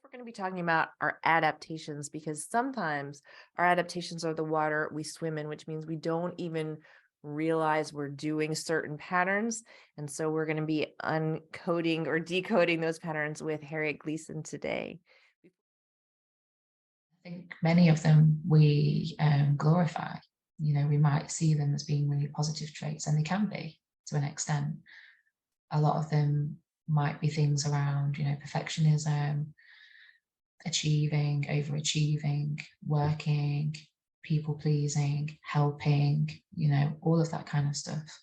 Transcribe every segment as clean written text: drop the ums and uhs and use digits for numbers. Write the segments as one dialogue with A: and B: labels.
A: We're going to be talking about our adaptations because sometimes our adaptations are the water we swim in, which means we don't even realize we're doing certain patterns. And so we're going to be uncoding or decoding those patterns with Harriet Gleeson today.
B: I think many of them we glorify. We might see them as being really positive traits, and they can be to an extent. A lot of them might be things around, perfectionism, achieving, overachieving, working, people pleasing, helping, all of that kind of stuff.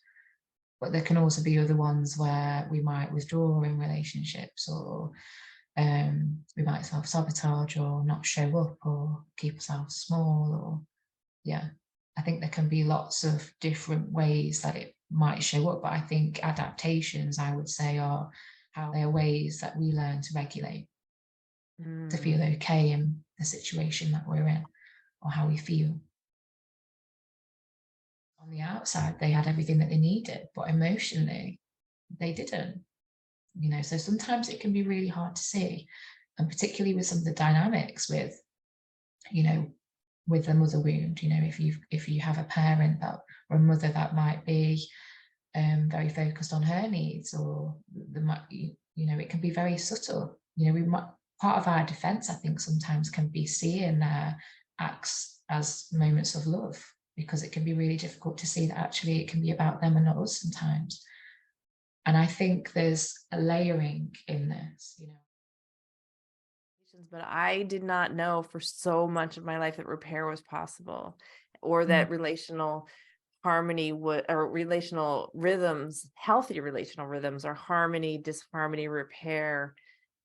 B: But there can also be other ones where we might withdraw in relationships, or we might self-sabotage or not show up or keep ourselves small, or I think there can be lots of different ways that it might show up. But I think adaptations, I would say, are how they are ways that we learn to regulate, to feel okay in the situation that we're in, or how we feel. On the outside, they had everything that they needed, but emotionally, they didn't. So sometimes it can be really hard to see, and particularly with some of the dynamics with, with the mother wound. If you have a parent that, or a mother that might be very focused on her needs, or it can be very subtle. Part of our defense, I think, sometimes can be seeing their acts as moments of love, because it can be really difficult to see that actually it can be about them and not us sometimes. And I think there's a layering in this.
A: But I did not know for so much of my life that repair was possible, or that relational harmony would, or relational rhythms, healthy relational rhythms are harmony, disharmony, repair,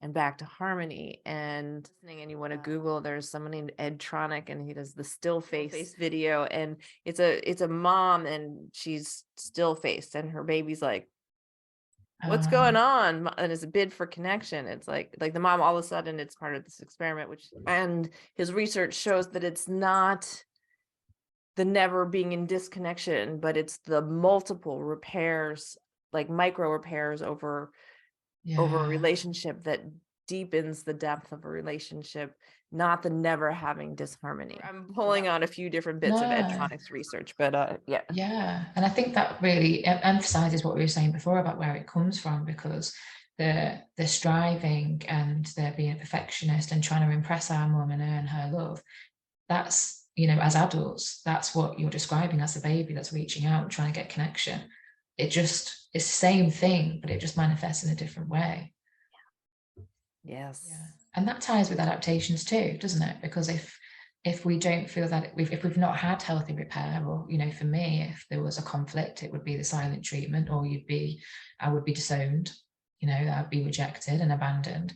A: and back to harmony. And listening, and you want to Google, there's someone named Ed Tronick, and he does the still face video, and it's a mom, and she's still faced, and her baby's like, what's going on? And it's a bid for connection. It's like the mom, all of a sudden, it's part of this experiment, and his research shows that it's not the never being in disconnection, but it's the multiple repairs, like micro repairs over a relationship, that deepens the depth of a relationship, not the never having disharmony. I'm pulling on a few different bits of Ed Tronick's research, but
B: yeah. And I think that really emphasizes what we were saying before about where it comes from, because the striving and the being a perfectionist and trying to impress our mum and earn her love, that's, as adults, that's what you're describing as a baby that's reaching out, trying to get connection. It's the same thing, but it just manifests in a different way.
A: Yes.
B: Yeah. And that ties with adaptations too, doesn't it? Because if we don't feel that if we've not had healthy repair, or for me, if there was a conflict, it would be the silent treatment, or I would be disowned, I'd be rejected and abandoned.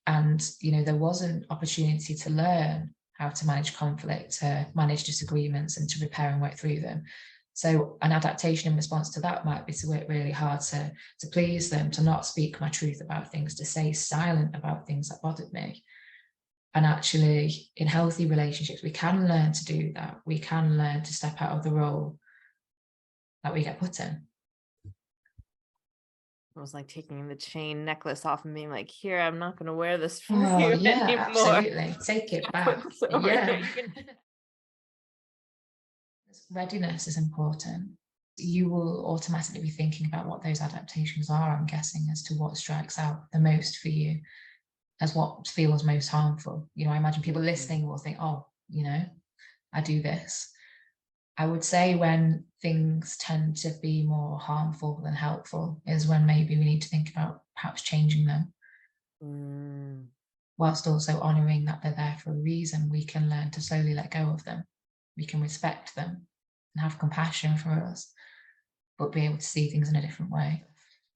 B: And there wasn't opportunity to learn how to manage conflict, to manage disagreements, and to repair and work through them. So an adaptation in response to that might be to work really hard to please them, to not speak my truth about things, to stay silent about things that bothered me. And actually, in healthy relationships, we can learn to do that. We can learn to step out of the role that we get put in.
A: It was like taking the chain necklace off and being like, here, I'm not going to wear this for
B: you
A: anymore.
B: Absolutely. Take it back. Yeah. Readiness is important. You will automatically be thinking about what those adaptations are, I'm guessing, as to what strikes out the most for you, as what feels most harmful. I imagine people listening will think, oh, I do this. I would say when things tend to be more harmful than helpful is when maybe we need to think about perhaps changing them. Whilst also honouring that they're there for a reason. We can learn to slowly let go of them. We can respect them and have compassion for us, but be able to see things in a different way.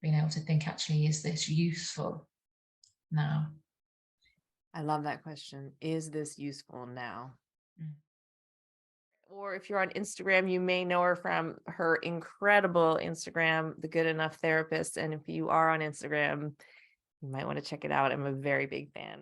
B: Being able to think, actually, is this useful now?
A: I love that question. Is this useful now? Or if you're on Instagram, you may know her from her incredible Instagram, The Good Enough Therapist. And if you are on Instagram, you might want to check it out. I'm a very big fan.